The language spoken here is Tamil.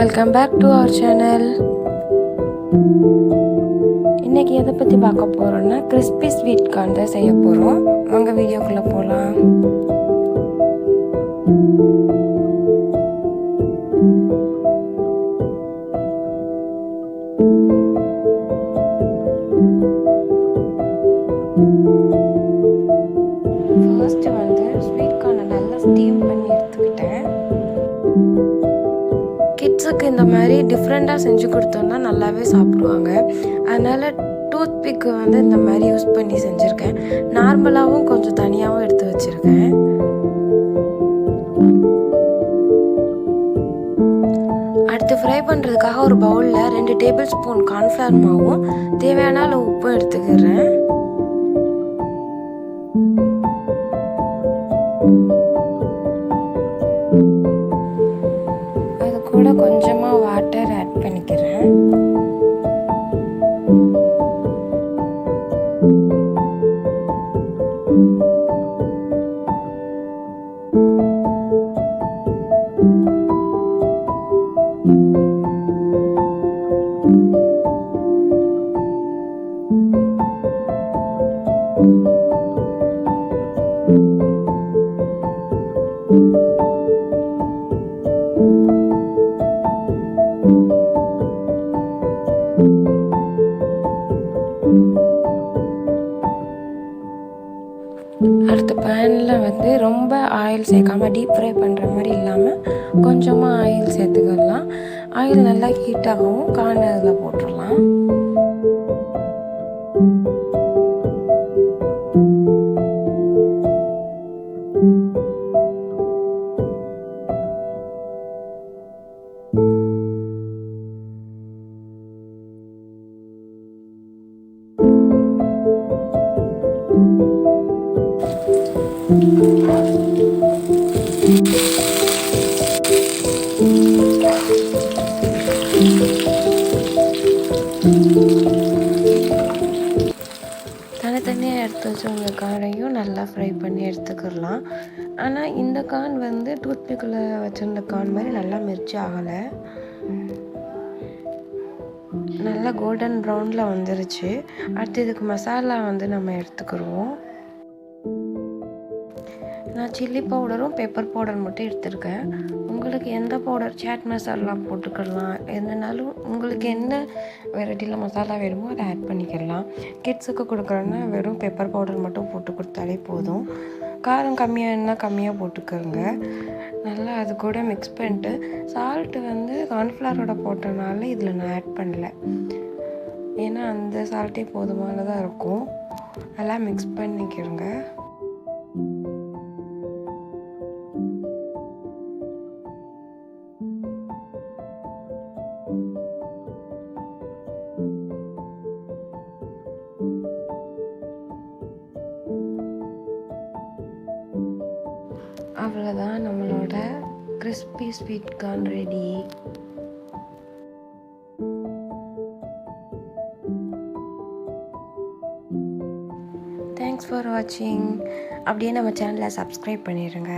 Welcome back to our channel. இன்றைக்கி எதை பற்றி பார்க்க போகிறோன்னா கிறிஸ்பி ஸ்வீட் கார்ன் தான் செய்ய போகிறோம். வாங்க வீடியோக்குள்ளே போகலாம். ஃபர்ஸ்ட்டு வந்து ஸ்வீட் கார்னை நல்லா ஸ்டீம் பண்ணி எடுத்துக்கிட்டேன். கிட்ஸுக்கு இந்த மாதிரி டிஃப்ரெண்ட்டாக செஞ்சு கொடுத்தோன்னா நல்லாவே சாப்பிடுவாங்க. அதனால் டூத் பிக்கு வந்து இந்த மாதிரி யூஸ் பண்ணி செஞ்சுருக்கேன். நார்மலாகவும் கொஞ்சம் தனியாகவும் எடுத்து வச்சுருக்கேன். அடுத்து ஃப்ரை பண்ணுறதுக்காக ஒரு பவுலில் 2 டேபிள் ஸ்பூன் கார்ன்ஃப்ளவர் மாவும் தேவையான அளவு உப்பும் எடுத்துக்கிறேன். அது கூட கொஞ்சமாக வாட்டர் ஆட் பண்ணிக்கிறேன். அடுத்த பேனில் வந்து ரொம்ப ஆயில் சேர்க்காமல் டீப் ஃப்ரை பண்ணுற மாதிரி இல்லாமல் கொஞ்சமாக ஆயில் சேர்த்துக்கலாம். ஆயில் நல்லா ஹீட் ஆகவும் கார்ன் அதில் போட்டுடலாம். தனித்தனியாக எடுத்து வச்சவங்க கார்னையும் நல்லா ஃப்ரை பண்ணி எடுத்துக்கிடலாம். ஆனால் இந்த கார்ன் வந்து டூத்பிக்கில் வச்சுருந்த கார்ன் மாதிரி நல்லா மிர்ச்சி ஆகலை. நல்லா கோல்டன் ப்ரௌனில் வந்துருச்சு. அடுத்து இதுக்கு மசாலா வந்து நம்ம எடுத்துக்கிடுவோம். நான் சில்லி பவுடரும் பெப்பர் பவுடர் மட்டும் எடுத்துருக்கேன். உங்களுக்கு எந்த பவுடர் சாட் மசாலா போட்டுக்கிடலாம். எதுனாலும் உங்களுக்கு என்ன வெரைட்டியில் மசாலா வேணுமோ அதை ஆட் பண்ணிக்கிடலாம். கிட்ஸுக்கு கொடுக்குறோன்னா வெறும் பெப்பர் பவுடர் மட்டும் போட்டு கொடுத்தாலே போதும். காரம் கம்மியாக இருந்தால் கம்மியாக போட்டுக்கோங்க. நல்லா அது கூட மிக்ஸ் பண்ணிட்டு சால்ட்டு வந்து கார்ன்ஃப்ளவரோட போட்டனால இதில் நான் ஆட் பண்ணல. ஏன்னா அந்த சால்ட்டே போதுமானதாக இருக்கும். நல்லா மிக்ஸ் பண்ணிக்கிறோங்க. அவ்வளோதான், நம்மளோட crispy sweet corn ready. Thanks for வாட்சிங். அப்படியே நம்ம சேனலை சப்ஸ்கிரைப் பண்ணிடுங்க.